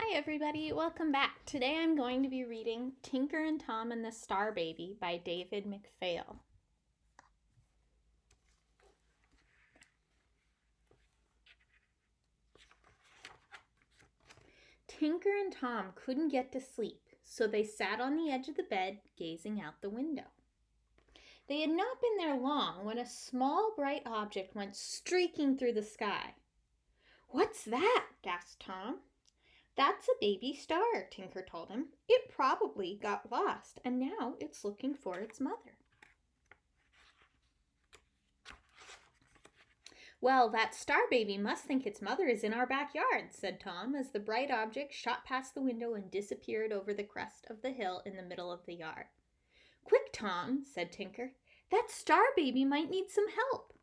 Hi everybody, welcome back. Today I'm going to be reading Tinker and Tom and the Star Baby by David McPhail. Tinker and Tom couldn't get to sleep, so they sat on the edge of the bed, gazing out the window. They had not been there long when a small bright object went streaking through the sky. "What's that?" gasped Tom. "That's a baby star," Tinker told him. "It probably got lost, and now it's looking for its mother." "Well, that star baby must think its mother is in our backyard," said Tom, as the bright object shot past the window and disappeared over the crest of the hill in the middle of the yard. "Quick, Tom," said Tinker. "That star baby might need some help."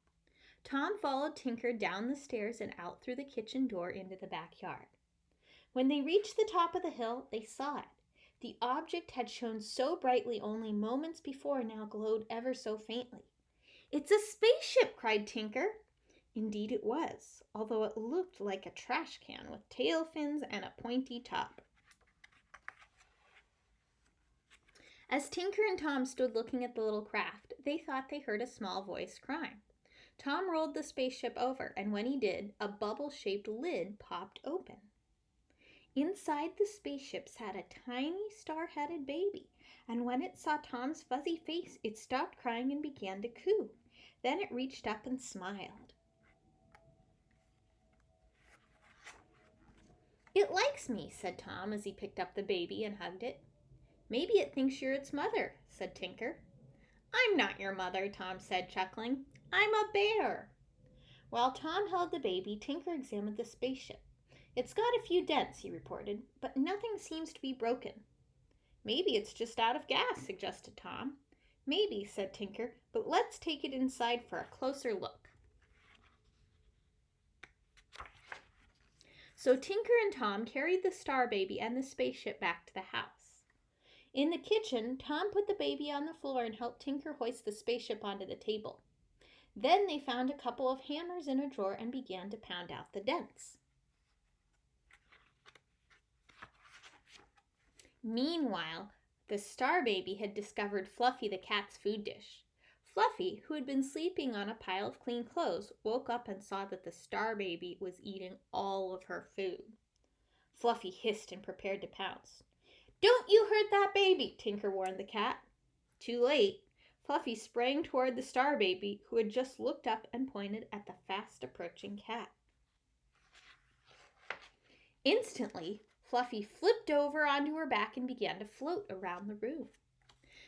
Tom followed Tinker down the stairs and out through the kitchen door into the backyard. When they reached the top of the hill, they saw it. The object had shone so brightly only moments before now glowed ever so faintly. "It's a spaceship!" cried Tinker. Indeed it was, although it looked like a trash can with tail fins and a pointy top. As Tinker and Tom stood looking at the little craft, they thought they heard a small voice crying. Tom rolled the spaceship over, and when he did, a bubble-shaped lid popped open. Inside the spaceship sat a tiny star-headed baby, and when it saw Tom's fuzzy face, it stopped crying and began to coo. Then it reached up and smiled. "It likes me," said Tom as he picked up the baby and hugged it. "Maybe it thinks you're its mother," said Tinker. "I'm not your mother," Tom said, chuckling. "I'm a bear." While Tom held the baby, Tinker examined the spaceship. "It's got a few dents," he reported, "but nothing seems to be broken." "Maybe it's just out of gas," suggested Tom. "Maybe," said Tinker, "but let's take it inside for a closer look." So Tinker and Tom carried the star baby and the spaceship back to the house. In the kitchen, Tom put the baby on the floor and helped Tinker hoist the spaceship onto the table. Then they found a couple of hammers in a drawer and began to pound out the dents. Meanwhile, the star baby had discovered Fluffy the cat's food dish. Fluffy, who had been sleeping on a pile of clean clothes, woke up and saw that the star baby was eating all of her food. Fluffy hissed and prepared to pounce. "Don't you hurt that baby," Tinker warned the cat. Too late. Fluffy sprang toward the star baby, who had just looked up and pointed at the fast approaching cat. Instantly, Fluffy flipped over onto her back and began to float around the room.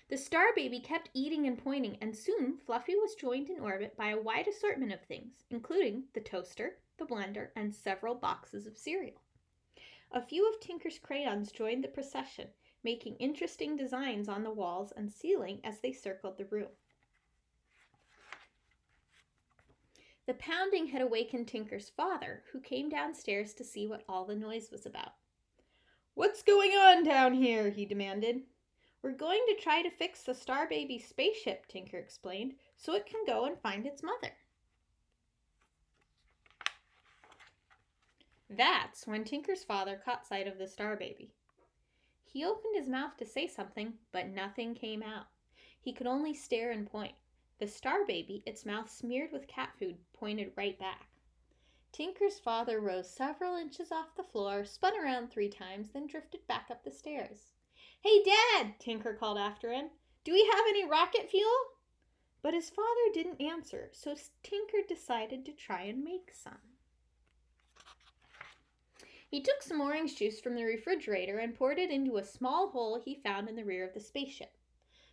The star baby kept eating and pointing, and soon Fluffy was joined in orbit by a wide assortment of things, including the toaster, the blender, and several boxes of cereal. A few of Tinker's crayons joined the procession, making interesting designs on the walls and ceiling as they circled the room. The pounding had awakened Tinker's father, who came downstairs to see what all the noise was about. "What's going on down here?" he demanded. "We're going to try to fix the star baby's spaceship," Tinker explained, "so it can go and find its mother." That's when Tinker's father caught sight of the star baby. He opened his mouth to say something, but nothing came out. He could only stare and point. The star baby, its mouth smeared with cat food, pointed right back. Tinker's father rose several inches off the floor, spun around 3 times, then drifted back up the stairs. "Hey, Dad!" Tinker called after him. "Do we have any rocket fuel?" But his father didn't answer, so Tinker decided to try and make some. He took some orange juice from the refrigerator and poured it into a small hole he found in the rear of the spaceship.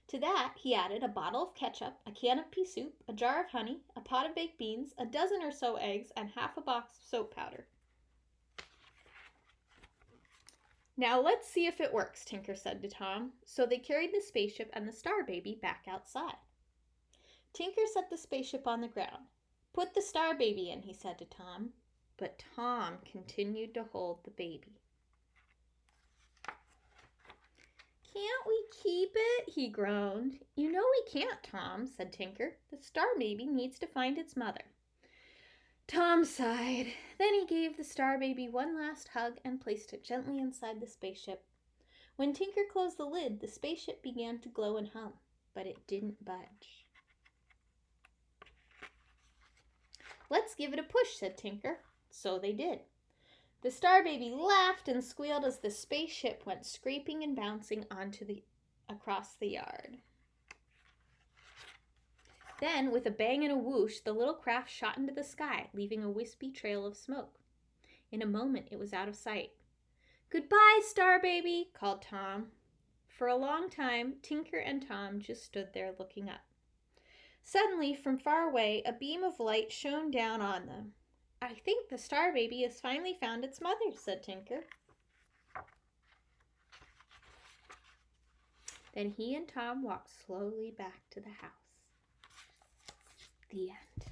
To that, he added a bottle of ketchup, a can of pea soup, a jar of honey, a pot of baked beans, a dozen or so eggs, and half a box of soap powder. "Now let's see if it works," Tinker said to Tom. So they carried the spaceship and the star baby back outside. Tinker set the spaceship on the ground. "Put the star baby in," he said to Tom. But Tom continued to hold the baby. "Can't we keep it?" he groaned. "You know we can't, Tom," said Tinker. "The star baby needs to find its mother." Tom sighed. Then he gave the Star Baby one last hug and placed it gently inside the spaceship. When Tinker closed the lid, the spaceship began to glow and hum, but it didn't budge. "Let's give it a push," said Tinker. So they did. The Star Baby laughed and squealed as the spaceship went scraping and bouncing across the yard. Then, with a bang and a whoosh, the little craft shot into the sky, leaving a wispy trail of smoke. In a moment, it was out of sight. "Goodbye, Star Baby," called Tom. For a long time, Tinker and Tom just stood there looking up. Suddenly, from far away, a beam of light shone down on them. "I think the Star Baby has finally found its mother," said Tinker. Then he and Tom walked slowly back to the house. The end.